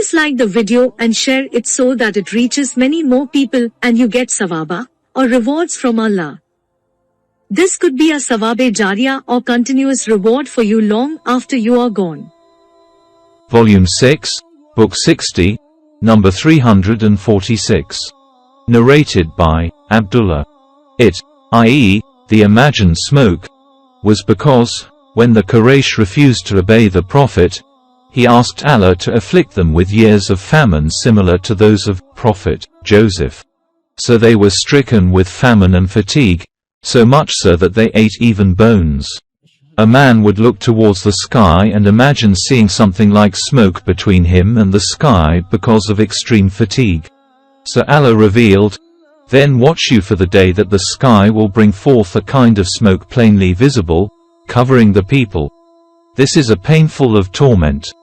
Please like the video and share it so that it reaches many more people and you get sawaba, or rewards from Allah. This could be a sawabe jariyah or continuous reward for you long after you are gone. Volume 6, Book 60, number 346. Narrated by Abdullah. It, i.e., the imagined smoke, was because, when the Quraysh refused to obey the Prophet, he asked Allah to afflict them with years of famine similar to those of Prophet Joseph. So they were stricken with famine and fatigue, so much so that they ate even bones. A man would look towards the sky and imagine seeing something like smoke between him and the sky because of extreme fatigue. So Allah revealed, "Then watch you for the day that the sky will bring forth a kind of smoke plainly visible, covering the people. This is a painful of torment."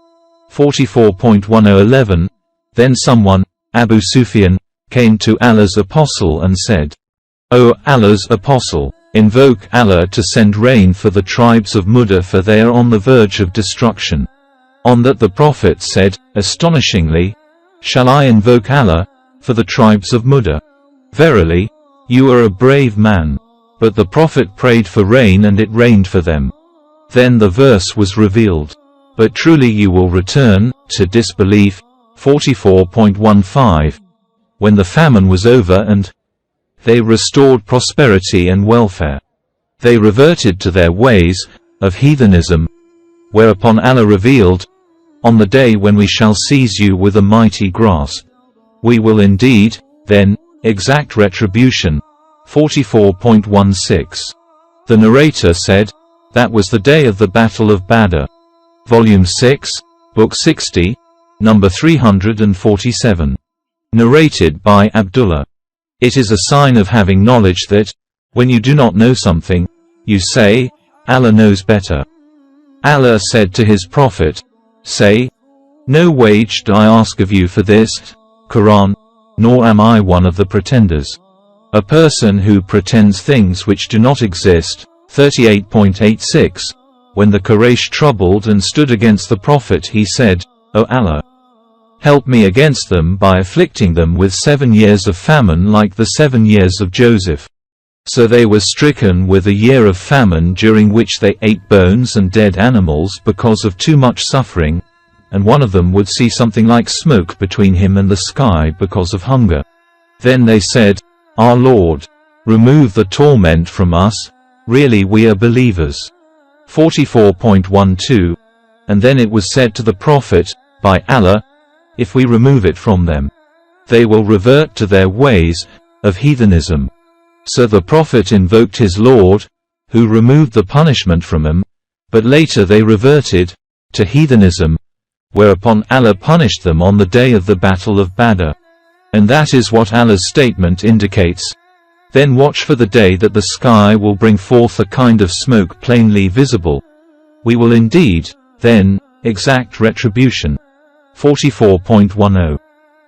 44.1011. Then someone, Abu Sufyan, came to Allah's apostle and said, "O Allah's apostle, invoke Allah to send rain for the tribes of Mudda, for they are on the verge of destruction." On that the Prophet said, astonishingly, "Shall I invoke Allah for the tribes of Mudda? Verily, you are a brave man." But the Prophet prayed for rain and it rained for them. Then the verse was revealed, "But truly you will return to disbelief." 44.15. When the famine was over and they restored prosperity and welfare, they reverted to their ways of heathenism, whereupon Allah revealed, "On the day when we shall seize you with a mighty grasp, we will indeed, then, exact retribution." 44.16. The narrator said, that was the day of the Battle of Badr. Volume 6, Book 60, number 347. Narrated by Abdullah. It is a sign of having knowledge that, when you do not know something, you say, Allah knows better. Allah said to his Prophet, "Say, no wage do I ask of you for this Quran, nor am I one of the pretenders. A person who pretends things which do not exist." 38.86. When the Quraysh troubled and stood against the Prophet, he said, "O Allah, help me against them by afflicting them with 7 years of famine like the 7 years of Joseph." So they were stricken with a year of famine during which they ate bones and dead animals because of too much suffering, and one of them would see something like smoke between him and the sky because of hunger. Then they said, "Our Lord, remove the torment from us, really we are believers." 44.12. And then it was said to the Prophet, by Allah, if we remove it from them, they will revert to their ways of heathenism. So the Prophet invoked his Lord, who removed the punishment from them, but later they reverted to heathenism, whereupon Allah punished them on the day of the Battle of Badr. And that is what Allah's statement indicates. Then watch for the day that the sky will bring forth a kind of smoke plainly visible. We will indeed, then, exact retribution. 44.10.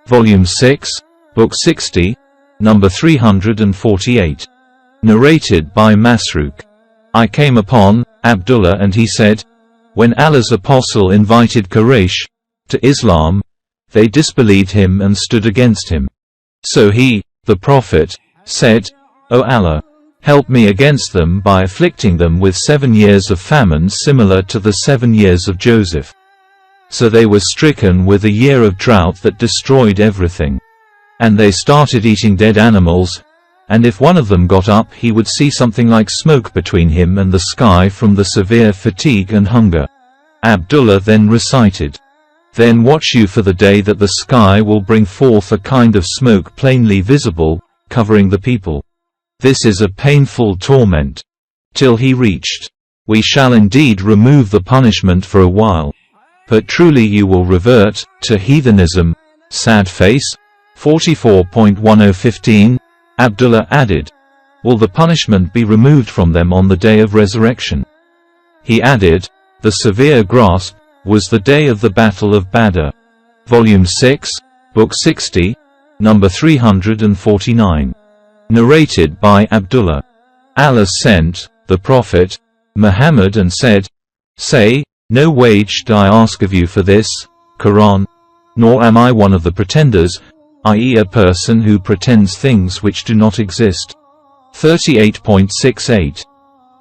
Volume 6, Book 60, number 348. Narrated by Masruq. I came upon Abdullah and he said, when Allah's apostle invited Quraysh to Islam, they disbelieved him and stood against him. So he, the Prophet, said, "O Allah, help me against them by afflicting them with 7 years of famine similar to the 7 years of Joseph." So they were stricken with a year of drought that destroyed everything. And they started eating dead animals, and if one of them got up he would see something like smoke between him and the sky from the severe fatigue and hunger. Abdullah then recited, "Then watch you for the day that the sky will bring forth a kind of smoke plainly visible, covering the people. This is a painful torment." Till he reached, "We shall indeed remove the punishment for a while. But truly you will revert to heathenism." Sad face. 44.1015. Abdullah added, "Will the punishment be removed from them on the day of resurrection?" He added, "The severe grasp was the day of the Battle of Badr." Volume 6, Book 60, number 349. Narrated by Abdullah. Allah sent the Prophet Muhammad and said, "Say, no wage do I ask of you for this Quran, nor am I one of the pretenders, i.e. a person who pretends things which do not exist. 38.68.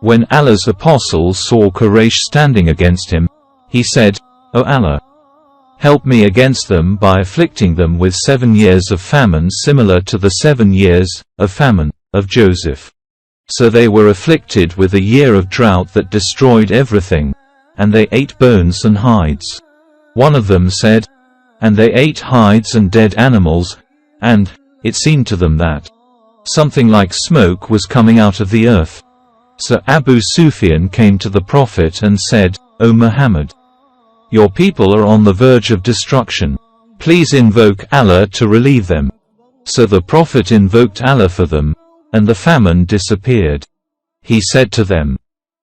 When Allah's apostles saw Quraysh standing against him, he said, O Allah, help me against them by afflicting them with 7 years of famine similar to the 7 years of famine of Joseph. So they were afflicted with a year of drought that destroyed everything, and they ate bones and hides. One of them said, and they ate hides and dead animals, and it seemed to them that something like smoke was coming out of the earth. So Abu Sufyan came to the Prophet and said, O Muhammad, your people are on the verge of destruction. Please invoke Allah to relieve them. So the Prophet invoked Allah for them, and the famine disappeared. He said to them,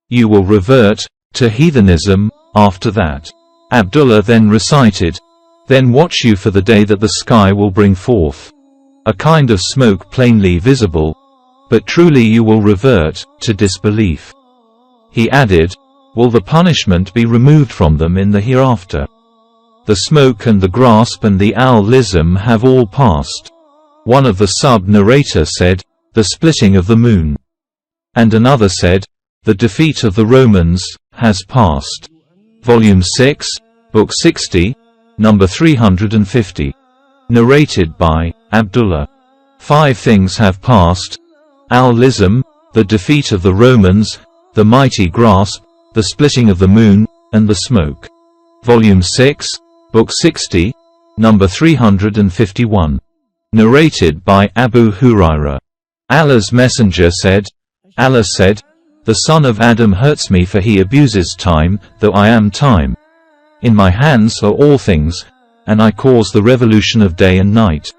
you will revert to heathenism after that. Abdullah then recited, then watch you for the day that the sky will bring forth a kind of smoke plainly visible, but truly you will revert to disbelief. He added, will the punishment be removed from them in the hereafter? The smoke and the grasp and the al-lism have all passed. One of the sub-narrator said, the splitting of the moon. And another said, the defeat of the Romans has passed. Volume 6, Book 60, number 350. Narrated by Abdullah. 5 things have passed: al-lism, the defeat of the Romans, the mighty grasp, the splitting of the moon, and the smoke. Volume 6, Book 60, number 351. Narrated by Abu Hurairah. Allah's Messenger said, Allah said, the son of Adam hurts me for he abuses time, though I am time. In my hands are all things, and I cause the revolution of day and night.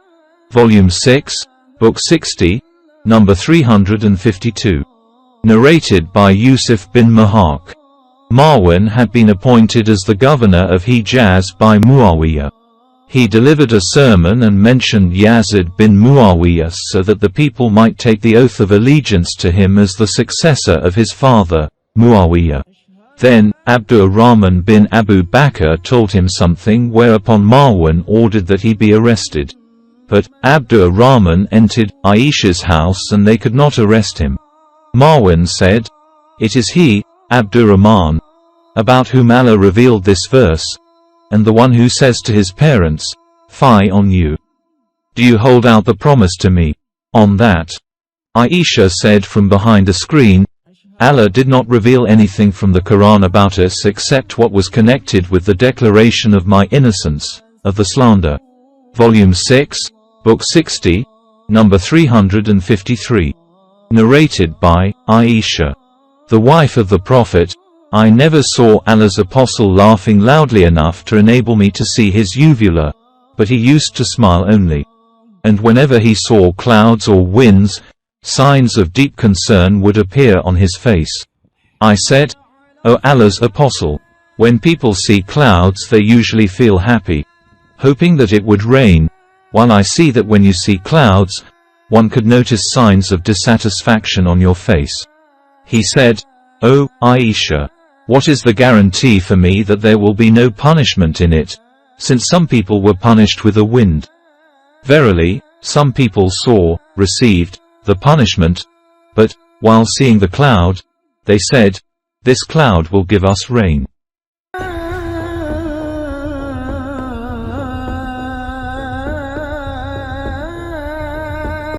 Volume 6, Book 60, number 352. Narrated by Yusuf bin Mahak. Marwan had been appointed as the governor of Hijaz by Muawiyah. He delivered a sermon and mentioned Yazid bin Muawiyah so that the people might take the oath of allegiance to him as the successor of his father, Muawiyah. Then, Abdurrahman bin Abu Bakr told him something whereupon Marwan ordered that he be arrested. But Abdurrahman entered Aisha's house and they could not arrest him. Marwan said, it is he, Abdurrahman, about whom Allah revealed this verse, and the one who says to his parents, Fie on you. Do you hold out the promise to me? On that, Aisha said from behind a screen, Allah did not reveal anything from the Quran about us except what was connected with the declaration of my innocence, of the slander. Volume 6, Book 60, number 353. Narrated by Aisha, the wife of the Prophet. I never saw Allah's apostle laughing loudly enough to enable me to see his uvula, but he used to smile only. And whenever he saw clouds or winds, signs of deep concern would appear on his face. I said, O Allah's apostle, when people see clouds they usually feel happy, hoping that it would rain, while I see that when you see clouds, one could notice signs of dissatisfaction on your face. He said, O Aisha, what is the guarantee for me that there will be no punishment in it, since some people were punished with a wind? Verily, some people received the punishment, but, while seeing the cloud, they said, this cloud will give us rain.